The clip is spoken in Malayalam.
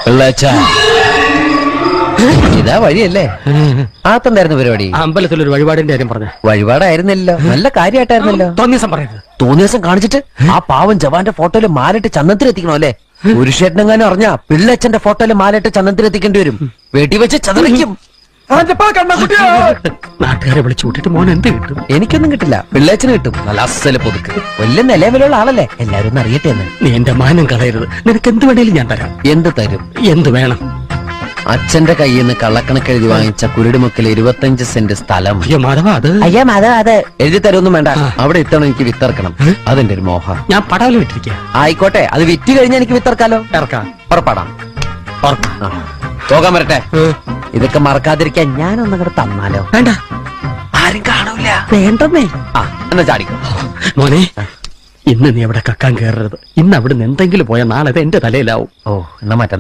പിള്ളേച്ച ഇതാ വഴിയല്ലേ? ആത്തണ്ടായിരുന്നു പരിപാടി. അമ്പലത്തിലൊരു വഴിപാടിന്റെ കാര്യം പറഞ്ഞ വഴിപാടായിരുന്നല്ലോ, നല്ല കാര്യമായിട്ടായിരുന്നല്ലോ. തോന്നിയ പറയരുത്. തോന്നിയ ദിവസം കാണിച്ചിട്ട് ആ പാവം ജവാന്റെ ഫോട്ടോയില് മാലിട്ട് ചന്ദനത്തിലെത്തിക്കണോ അല്ലേ? പുരുഷേട്ടനെങ്ങാനും അറിഞ്ഞാ പിള്ളേച്ചന്റെ ഫോട്ടോയില് മാലിട്ട് ചന്ദനത്തിലെത്തിക്കേണ്ടി വരും. വെടിവെച്ച് ചതറിക്കും. നാട്ടുകാരെ വിളിച്ചു കൂട്ടിട്ട് മോൻ എന്ത് കിട്ടും? എനിക്കൊന്നും കിട്ടില്ല, പിള്ളേച്ചന് കിട്ടും. നല്ല അസല് പുതുക്ക്, വലിയ നിലവിലുള്ള ആളല്ലേ, എല്ലാരും ഒന്ന് അറിയട്ടെ എന്ന്. നീ എന്റെ മാനം കളയരുത്. നിനക്ക് എന്ത് വേണേലും ഞാൻ തരാം. എന്ത് തരും? എന്ത് വേണം? അച്ഛന്റെ കയ്യിൽ നിന്ന് കള്ളക്കണക്ക് എഴുതി വാങ്ങിച്ച കുരുടിമുക്കിൽ 25 സെന്റ് സ്ഥലം. അയ്യോ മാധവ, അത് അയ്യാ അതെ എഴുതി തരൊന്നും വേണ്ട. അവിടെ ഇത്തവണ എനിക്ക് വിത്തറക്കണം, അതെന്റെ ഒരു മോഹം. ഞാൻ പടാവിൽ വിട്ടിരിക്കുക. ആയിക്കോട്ടെ, അത് വിറ്റ് കഴിഞ്ഞാൽ എനിക്ക് വിത്തറക്കാലോ. ഇറക്കാം. പുറപ്പാടാം. പോകാൻ വരട്ടെ. ഇതൊക്കെ മറക്കാതിരിക്കാൻ ഞാനൊന്നും കൂടെ തന്നാലോ? വേണ്ട, ആരും കാണൂല. വേണ്ടെന്നേ. എന്നാ ചാടിക്കോ മോനെ. ഇന്ന് നീ അവിടെ കക്കാൻ കയറരുത്. ഇന്ന് അവിടുന്ന് എന്തെങ്കിലും പോയാൽ നാളെ എന്റെ തലയിലാവും. ഓ, എന്നാ മറ്റന്നാ